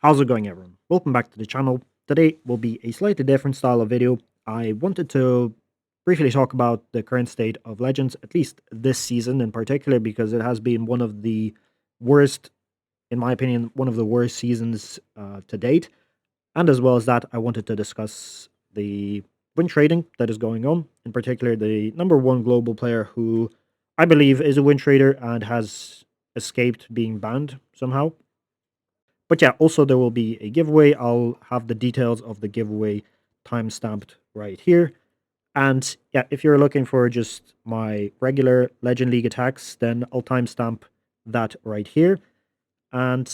How's it going, everyone? Welcome back to the channel. Today will be a slightly different style of video. I wanted to briefly talk about the current state of Legends, at least this season in particular, because it has been one of the worst, in my opinion, one of the worst seasons to date. And as well as that, I wanted to discuss the win trading that is going on, in particular, the number one global player who I believe is a win trader and has escaped being banned somehow. But yeah, also there will be a giveaway. I'll have the details of the giveaway timestamped right here. And yeah, if you're looking for just my regular Legend League attacks, then I'll timestamp that right here. And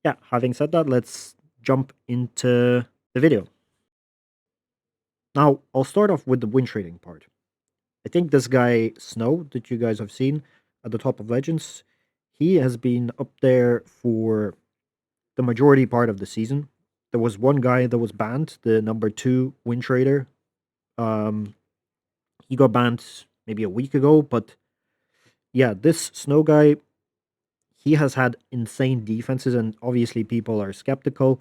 yeah, having said that, let's jump into the video. Now, I'll start off with the win trading part. I think this guy, Snow, that you guys have seen at the top of Legends, he has been up there for the majority part of the season. There was one guy that was banned, the number two win trader. Um, he got banned maybe a week ago, but yeah, this Snow guy, he has had insane defenses, and obviously people are skeptical.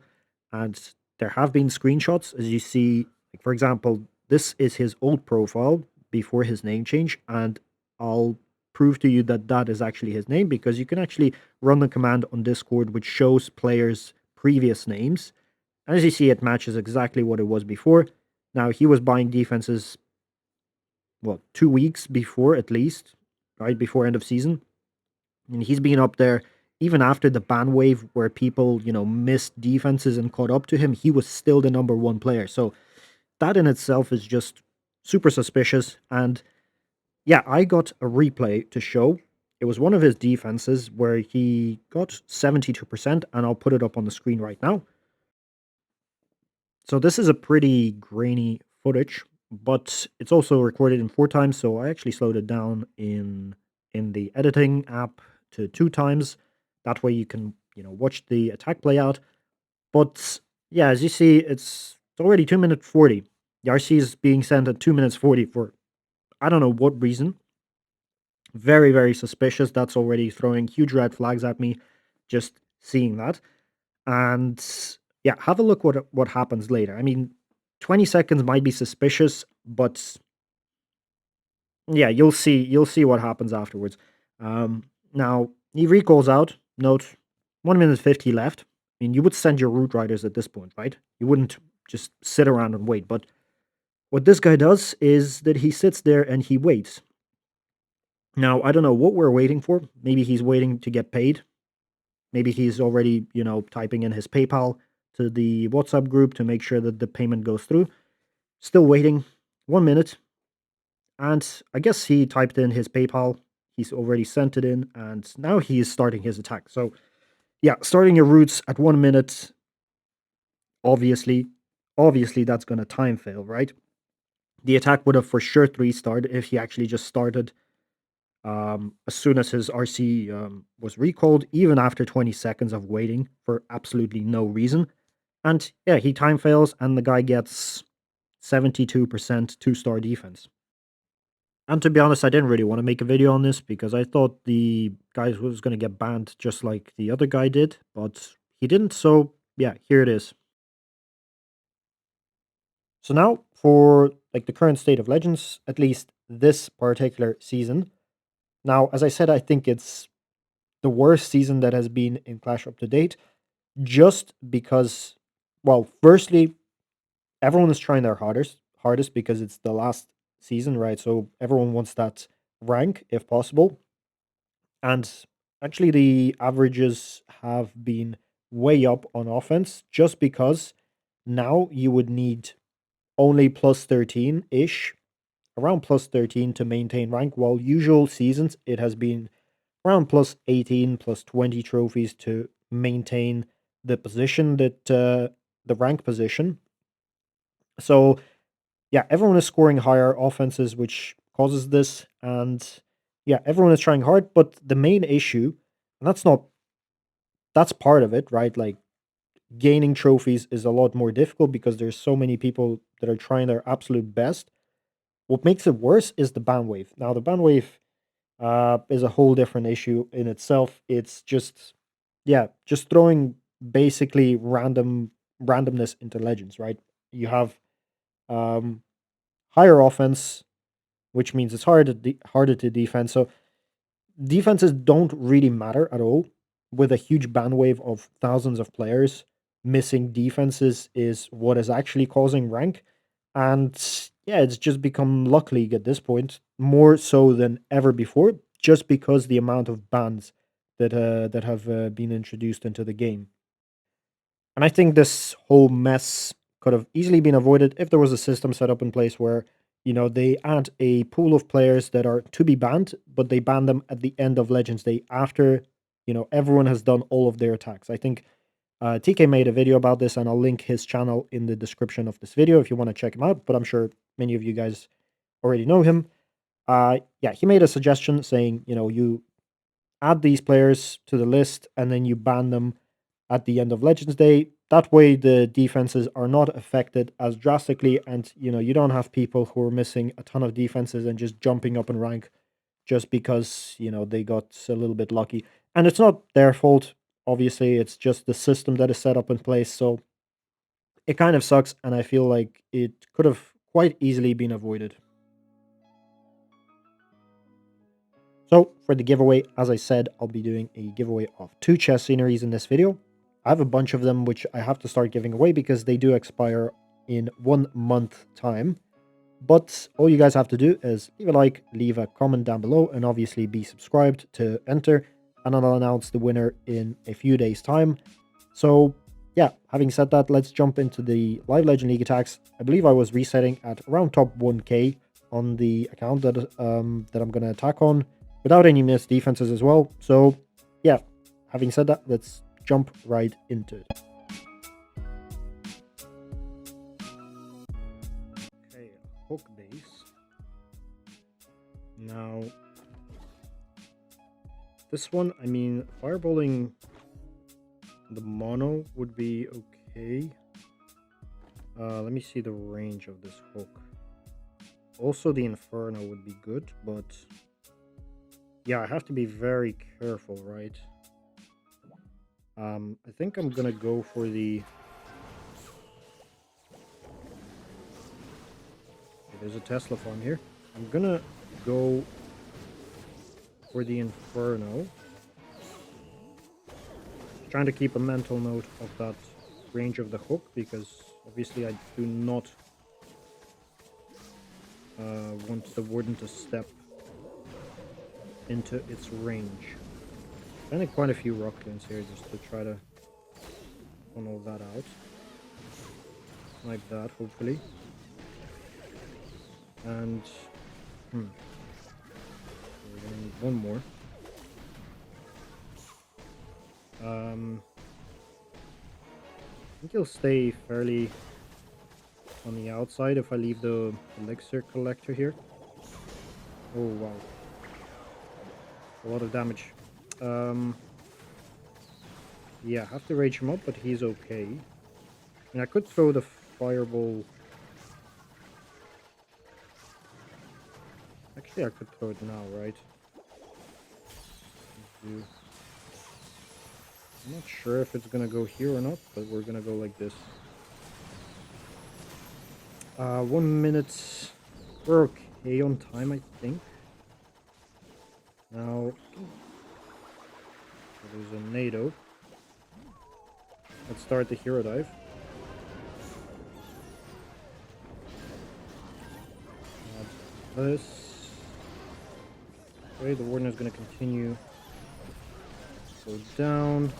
And there have been screenshots, as you see. Like for example, this is his old profile before his name change, and I'll prove to you that that is actually his name because you can actually run the command on Discord which shows players' previous names. And as you see, it matches exactly what it was before. Now he was buying defenses, well, 2 weeks before at least, right before end of season, and he's been up there even after the ban wave where people, missed defenses and caught up to him. He was still the number one player. So that in itself is just super suspicious. And yeah, I got a replay to show. It was one of his defenses where he got 72%, and I'll put it up on the screen right now. So this is a pretty grainy footage, but it's also recorded in 4 times, so I actually slowed it down in the editing app to 2 times. That way you can, watch the attack play out. But yeah, as you see, it's already 2 minutes 40. The RC is being sent at 2 minutes 40 for I don't know what reason. Very, very suspicious. That's already throwing huge red flags at me, just seeing that. And yeah, have a look what happens later. I mean, 20 seconds might be suspicious, but yeah, you'll see what happens afterwards. Now he recalls out. Note 1 minute 50 left. I mean, you would send your root riders at this point, right? You wouldn't just sit around and wait. But what this guy does is that he sits there and he waits. Now I don't know what we're waiting for. Maybe he's waiting to get paid. Maybe he's already, typing in his PayPal to the WhatsApp group to make sure that the payment goes through. Still waiting 1 minute. And I guess he typed in his PayPal. He's already sent it in. And now he is starting his attack. So, yeah, starting your roots at 1 minute, obviously, obviously that's going to time fail, right? The attack would have for sure three starred if he actually just started as soon as his RC was recalled, even after 20 seconds of waiting for absolutely no reason. And yeah, he time fails, and the guy gets 72% 2-star defense. And to be honest, I didn't really want to make a video on this because I thought the guy was going to get banned just like the other guy did, but he didn't. So yeah, here it is. So now for like the current state of Legends, at least this particular season. Now, as I said, I think it's the worst season that has been in Clash up to date, just because, well, firstly, everyone is trying their hardest because it's the last season, right? So everyone wants that rank if possible. And actually the averages have been way up on offense just because now you would need only plus 13 ish, around plus 13 to maintain rank, while usual seasons it has been around plus 18, plus 20 trophies to maintain the position that the rank position. So yeah, everyone is scoring higher offenses, which causes this. And yeah, everyone is trying hard. But the main issue, and that's part of it, right? Like gaining trophies is a lot more difficult because there's so many people that are trying their absolute best. What makes it worse is the ban wave. Now, the ban wave is a whole different issue in itself. It's just, yeah, just throwing basically randomness into legends, right? You have um, higher offense, which means it's harder to defend. So defenses don't really matter at all. With a huge bandwidth of thousands of players, missing defenses is what is actually causing rank. And yeah, it's just become luck league at this point, more so than ever before, just because the amount of bans that have been introduced into the game. And I think this whole mess could have easily been avoided if there was a system set up in place where, they add a pool of players that are to be banned, but they ban them at the end of Legends Day after, everyone has done all of their attacks. I think TK made a video about this, and I'll link his channel in the description of this video if you want to check him out, but I'm sure many of you guys already know him. Yeah, he made a suggestion saying, you add these players to the list and then you ban them at the end of Legends Day. That way, the defenses are not affected as drastically, and you don't have people who are missing a ton of defenses and just jumping up in rank just because they got a little bit lucky. And it's not their fault. Obviously, it's just the system that is set up in place. So it kind of sucks, and I feel like it could have quite easily been avoided. So for the giveaway, as I said, I'll be doing a giveaway of 2 chess sceneries in this video. I have a bunch of them which I have to start giving away because they do expire in 1 month time. But all you guys have to do is leave a like, leave a comment down below, and obviously be subscribed to enter. And I'll announce the winner in a few days' time. So yeah, having said that, let's jump into the Live Legend League attacks. I believe I was resetting at around top 1k on the account that I'm going to attack on, without any missed defenses as well. So yeah, having said that, let's jump right into it. Okay, hook base. Now, this one, I mean, fireballing the mono would be okay. Let me see the range of this hook. Also, the Inferno would be good, but yeah, I have to be very careful, right? I think I'm gonna go for the... Okay, there's a Tesla farm here. I'm gonna go for the Inferno. Trying to keep a mental note of that range of the hook, because obviously I do not want the Warden to step into its range. Spending quite a few Rocketloons here just to try to funnel that out. Like that, hopefully. And... we're gonna need one more. I think he'll stay fairly on the outside if I leave the elixir collector here. Oh, wow. A lot of damage. Yeah, I have to rage him up, but he's okay. And I could throw the fireball. Actually, I could throw it now, right? I'm not sure if it's gonna go here or not, but we're gonna go like this. 1 minute. We're okay on time, I think. Now, there's a NATO. Let's start the hero dive. Add this. Okay, the Warden is going to continue. Go down.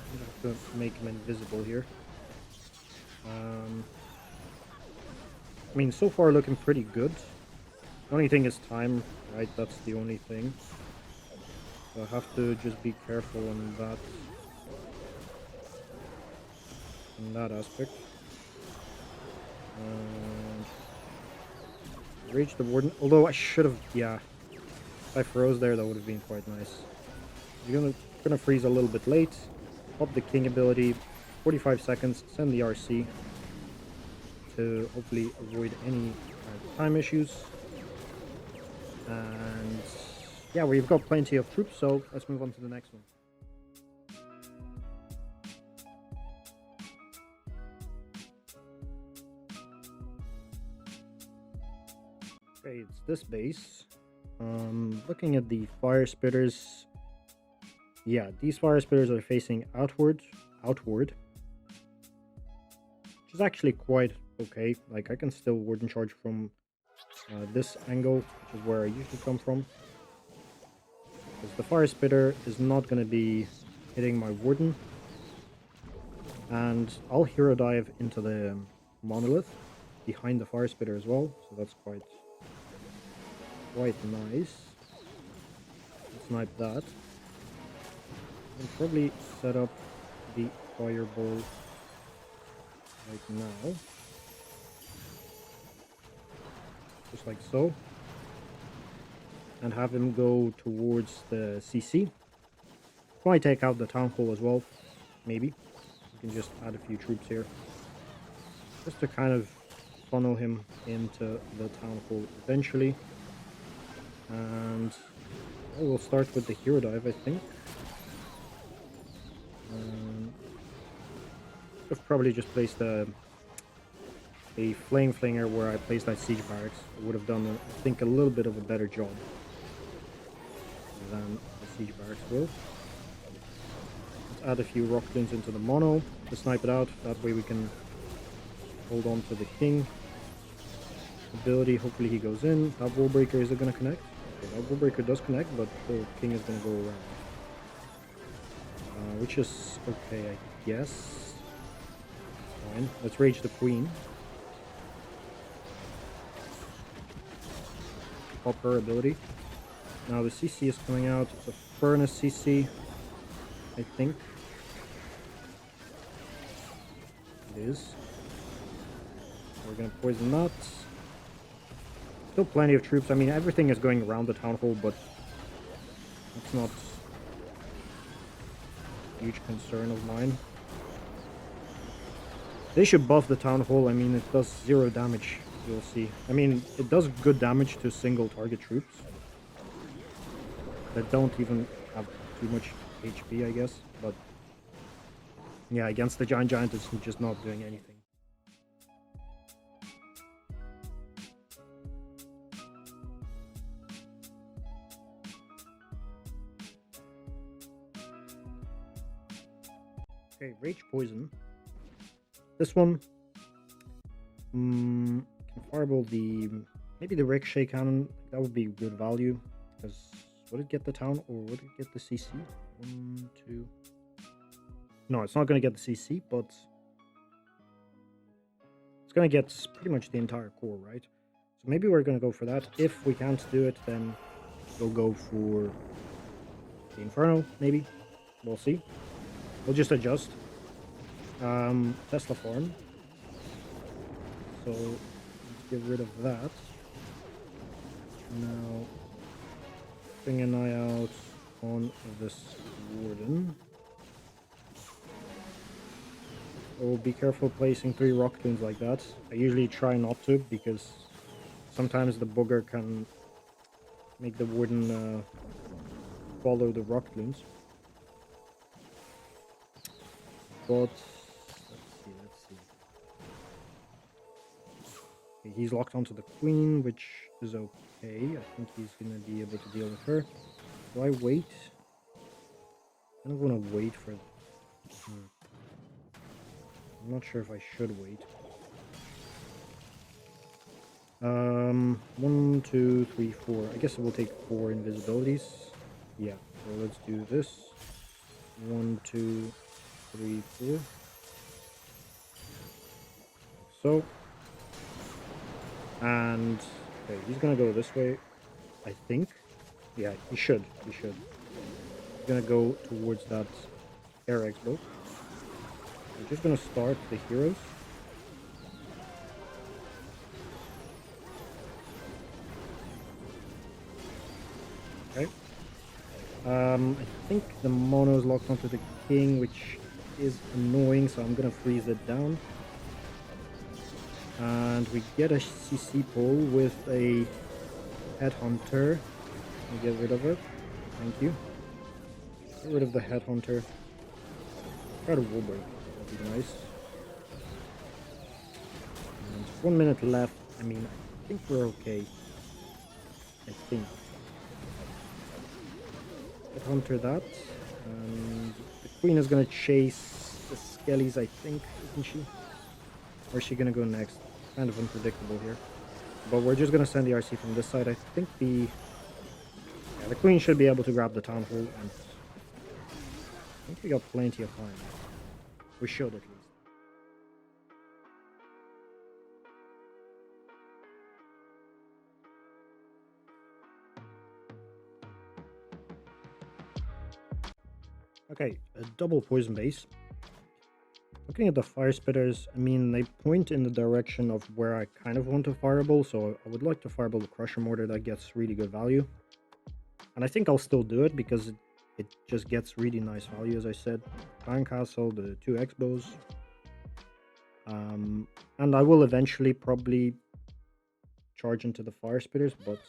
I'm going to have to make him invisible here. I mean, so far looking pretty good. The only thing is time, right? That's the only thing. So I have to just be careful on that. In that aspect. And reach the Warden. Although I should have, yeah. If I froze there, that would have been quite nice. You're gonna freeze a little bit late. Pop the King ability. 45 seconds. Send the RC to hopefully avoid any time issues. And yeah, we've got plenty of troops, so let's move on to the next one. Okay, it's this base. Looking at the fire spitters, yeah, these fire spitters are facing outward, which is actually quite okay. Like, I can still warden charge from this angle, which is where I usually come from. Because the fire spitter is not going to be hitting my warden. And I'll hero dive into the monolith behind the fire spitter as well, so that's quite nice. Snipe that. And probably set up the fireball right now. Just like so. And have him go towards the CC. Probably take out the town hall as well. Maybe. You can just add a few troops here. Just to kind of funnel him into the town hall eventually. And I will start with the hero dive, I think. I've probably just placed a flame flinger where I placed that siege barracks. I would have done, I think, a little bit of a better job than the siege barracks will. Let's add a few Rocketloons into the mono to snipe it out. That way we can hold on to the king. Ability, hopefully he goes in. That wall breaker, is it going to connect? Okay, that wall breaker does connect, but the king is going to go around. Which is okay, I guess. Fine. Let's rage the queen. Pop her ability. Now the CC is coming out. It's a furnace CC, I think. It is. We're gonna poison that. Still plenty of troops. I mean, everything is going around the town hall, but that's not a huge concern of mine. They should buff the town hall. I mean, it does 0 damage, you'll see. I mean, it does good damage to single target troops that don't even have too much HP, I guess. But yeah, against the giant, it's just not doing anything. Okay, Rage Poison. This one can fireball maybe the Ricochet Cannon. That would be good value, because would it get the town or would it get the CC? 1, 2. No, it's not going to get the CC, but it's going to get pretty much the entire core, right? So maybe we're going to go for that. If we can't do it, then we'll go for the Inferno, maybe. We'll see. We'll just adjust. Tesla farm. So let's get rid of that. Now bring an eye out on this warden. Oh, be careful placing 3 Rocketloons like that. I usually try not to, because sometimes the booger can make the warden follow the Rocketloons. But let's see. Okay, he's locked onto the queen, which is okay. I think he's gonna be able to deal with her. Do I wait? I don't want to wait for... I'm not sure if I should wait. 1, 2, 3, 4. I guess it will take 4 invisibilities. Yeah, so let's do this. 1, 2, 3, 4. So. And okay, he's gonna go this way, I think. Yeah, he should. He's gonna go towards that air expo. We're just gonna start the heroes. Okay. I think the mono is locked onto the king, which is annoying, so I'm gonna freeze it down. And we get a CC pull with a headhunter. Let me get rid of it. Thank you. Get rid of the headhunter. Try to wall break. That'd be nice. And 1 minute left. I mean, I think we're okay. I think. Headhunter that. And the queen is gonna chase the skellies, I think, isn't she? Or is she gonna go next? Kind of unpredictable here. But we're just gonna send the RC from this side. I think the queen should be able to grab the town hall, and I think we got plenty of time. We should at least. Okay, a double poison base. Looking at the fire spitters, I mean, they point in the direction of where I kind of want to fireball, so I would like to fireball the crusher mortar. That gets really good value. And I think I'll still do it because it just gets really nice value, as I said. Clan Castle, the 2 X-bows. And I will eventually probably charge into the fire spitters, but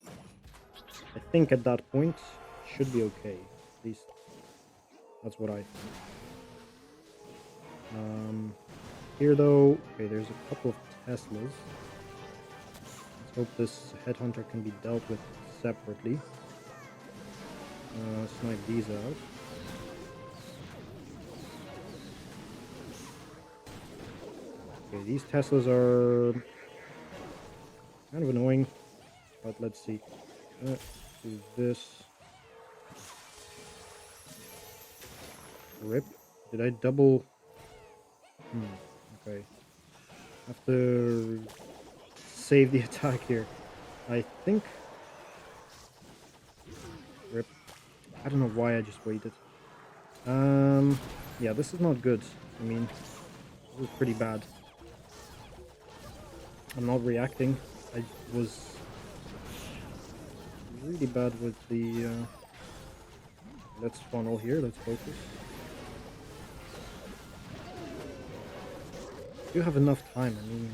I think at that point it should be okay. At least that's what I think. Here though, okay, there's a couple of Teslas. Let's hope this headhunter can be dealt with separately. Snipe these out. Okay, these Teslas are kind of annoying, but let's see. Do this. Rip. Did I double? Okay. Have to save the attack here. I think. Rip. I don't know why I just waited. Yeah, this is not good. I mean, this is pretty bad. I'm not reacting. I was really bad with the... Let's funnel here, let's focus. I do have enough time, I mean,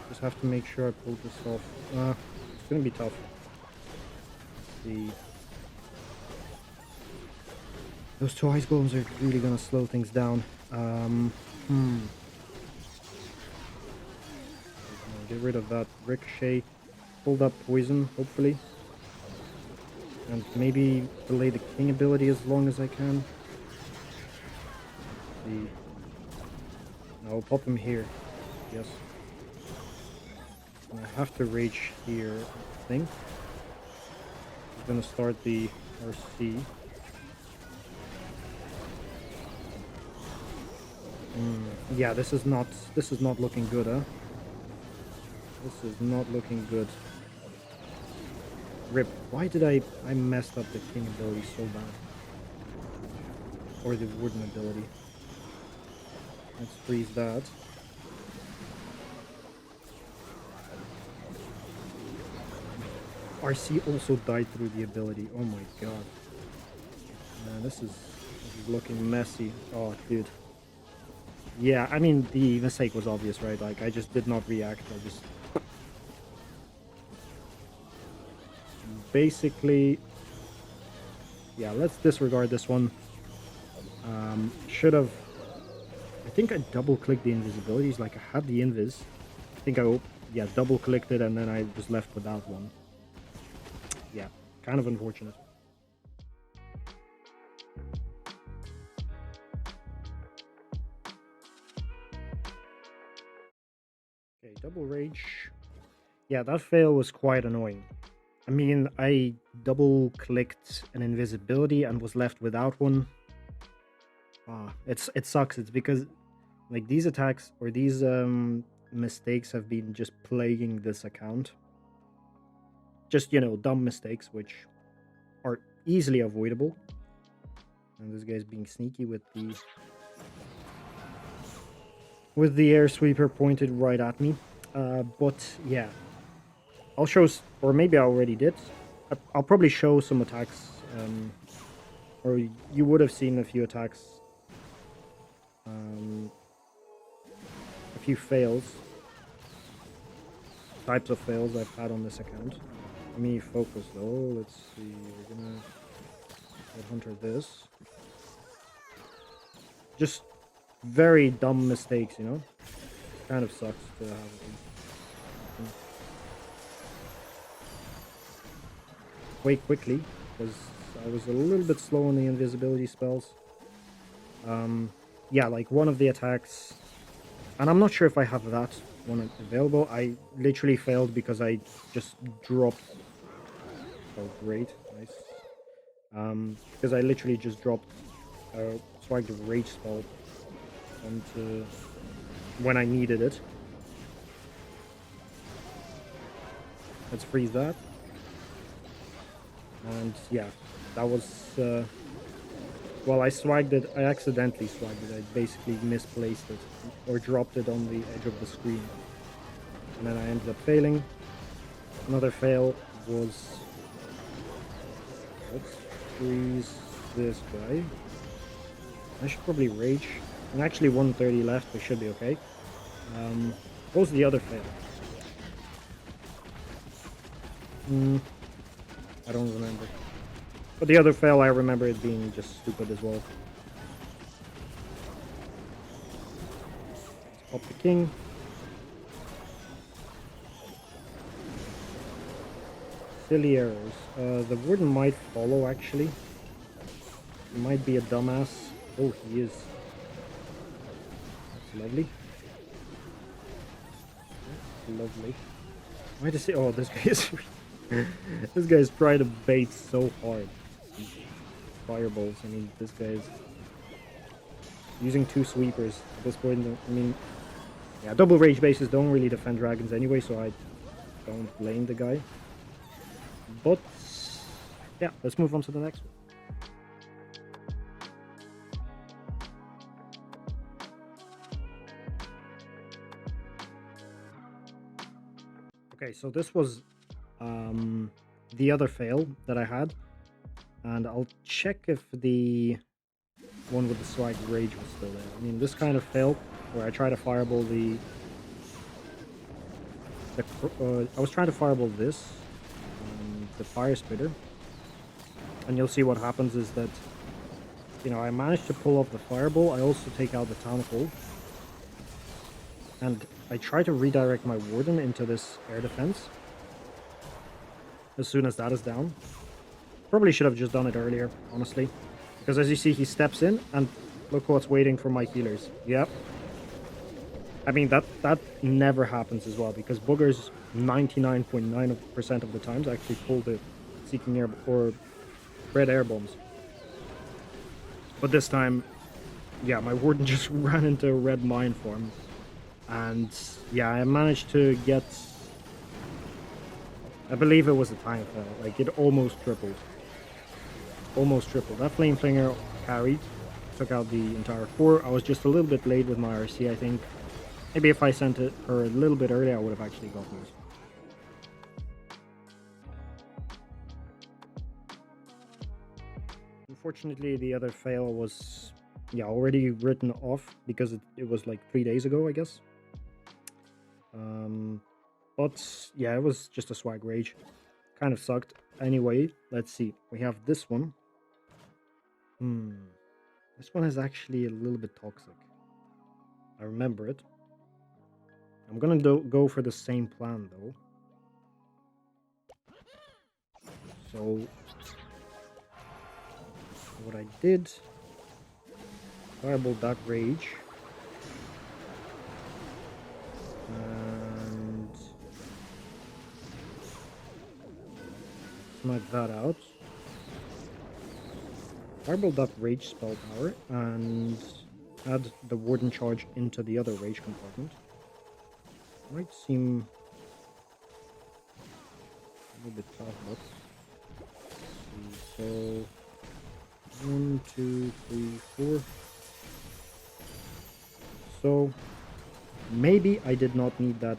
just have to make sure I pull this off. It's gonna be tough. Those 2 ice golems are really gonna slow things down. Get rid of that ricochet. Pull that poison, hopefully. And maybe delay the king ability as long as I can. I'll pop him here. Yes. And I have to rage here, I think. I'm gonna start the RC. Yeah, this is not looking good, huh? This is not looking good. Rip. Why did I messed up the king ability so bad? Or the wooden ability. Let's freeze that. RC also died through the ability. Oh my god. Man, this is looking messy. Oh, dude. Yeah, I mean, the mistake was obvious, right? Like, I just did not react. I just... Basically... Yeah, let's disregard this one. Should have... I think I double-clicked the invisibilities. Like, I had the invis. I think I... Yeah, double-clicked it, and then I was left without one. Yeah, kind of unfortunate. Okay, double rage. Yeah, that fail was quite annoying. I mean, I double-clicked an invisibility and was left without one. It sucks. It's because, like, these attacks or these mistakes have been just plaguing this account. Just, you know, dumb mistakes, which are easily avoidable. And this guy's being sneaky with the air sweeper pointed right at me. But yeah, I'll show, or maybe I already did. I'll probably show some attacks, or you would have seen a few attacks, a few fails, types of fails I've had on this account. Let me focus though. Let's see. We're gonna headhunter this. Just very dumb mistakes, you know. Kind of sucks to have them. way quickly, because I was a little bit slow on the invisibility spells. Yeah, like one of the attacks, and I'm not sure if I have that one available. I literally failed because I just dropped. Oh, great, nice. Because I literally just dropped Swag the Rage spell onto when I needed it. Let's freeze that. And yeah, that was well, I swagged it. I accidentally swagged it. I basically misplaced it or dropped it on the edge of the screen, and then I ended up failing. Another fail was, let's freeze this guy. I should probably rage. And actually 130 left, we should be okay. What was the other fail? I don't remember. But the other fail, I remember it being just stupid as well. Let's pop the king. Silly errors. The warden might follow, actually. He might be a dumbass. Oh, he is. That's lovely. That's lovely. Why does he... Oh, this guy is... this guy's trying to bait so hard. Fireballs. I mean, this guy is using 2 sweepers at this point. I mean, yeah, double rage bases don't really defend dragons anyway, so I don't blame the guy. But yeah, let's move on to the next one. Okay, so this was the other fail that I had, and I'll check if the one with the swag rage was still there. I mean, this kind of fail where I try to fireball I was trying to fireball this, the fire spitter, and you'll see what happens is that, you know, I managed to pull off the fireball. I also take out the town hall, and I try to redirect my warden into this air defense as soon as that is down. Probably should have just done it earlier, honestly, because as you see, he steps in, and look what's waiting for my healers. Yep. I mean, that never happens as well, because boogers 99.9% of the times actually pull the seeking air or red air bombs. But this time, yeah, my warden just ran into a red mine form, and yeah, I managed to get, I believe it was a time fail. Like, it almost tripled. Almost tripled. That flame flinger carried, took out the entire core. I was just a little bit late with my RC, I think. Maybe if I sent it her a little bit earlier, I would have actually gotten it. Unfortunately, the other fail was, yeah, already written off because it was like 3 days ago, I guess. But yeah, it was just a swag rage. Kind of sucked. Anyway, let's see. We have this one. This one is actually a little bit toxic. I remember it. I'm gonna go for the same plan though. So what I did, fireball that rage, and smack that out. Fireball that rage spell power and add the warden charge into the other rage compartment. Might seem a little bit tough, but so 1, 2, 3, 4. So maybe I did not need that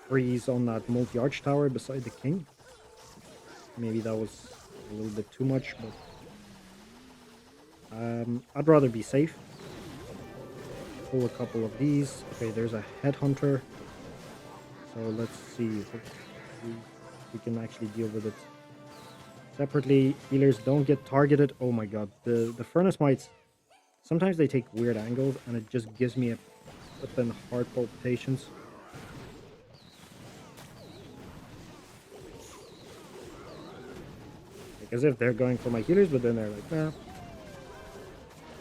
freeze on that multi-arch tower beside the king. Maybe that was a little bit too much, but I'd rather be safe. Pull a couple of these. Okay, there's a headhunter. So let's see if we can actually deal with it separately. Healers don't get targeted. Oh my god, the furnace mites, sometimes they take weird angles and it just gives me a flippin' heart palpitations. as if they're going for my healers, but then they're like, nah,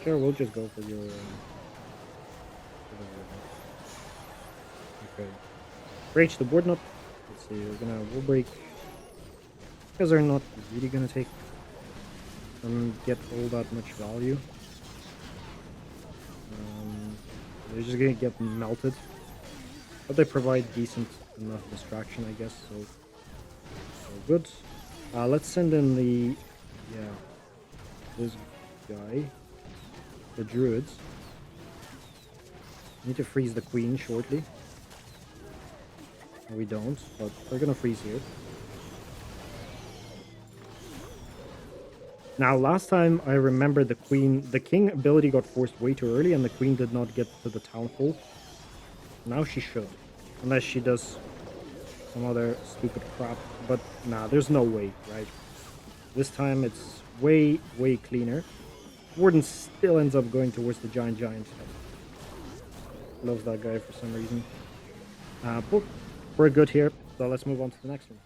sure, we'll just go for your. Okay, breach the board knot. Let's see, we're gonna wall break because they're not really gonna take and get all that much value. They're just gonna get melted, but they provide decent enough distraction, I guess. So good. Let's send in this guy, the druids. Need to freeze the queen shortly. No, we don't, but we're gonna freeze here. Now, last time I remember the king ability got forced way too early, and the queen did not get to the town hall. Now she should, unless she does some other stupid crap. But nah, there's no way, right? This time it's way cleaner. Warden still ends up going towards the giant. Loves that guy for some reason. But we're good here, so let's move on to the next one.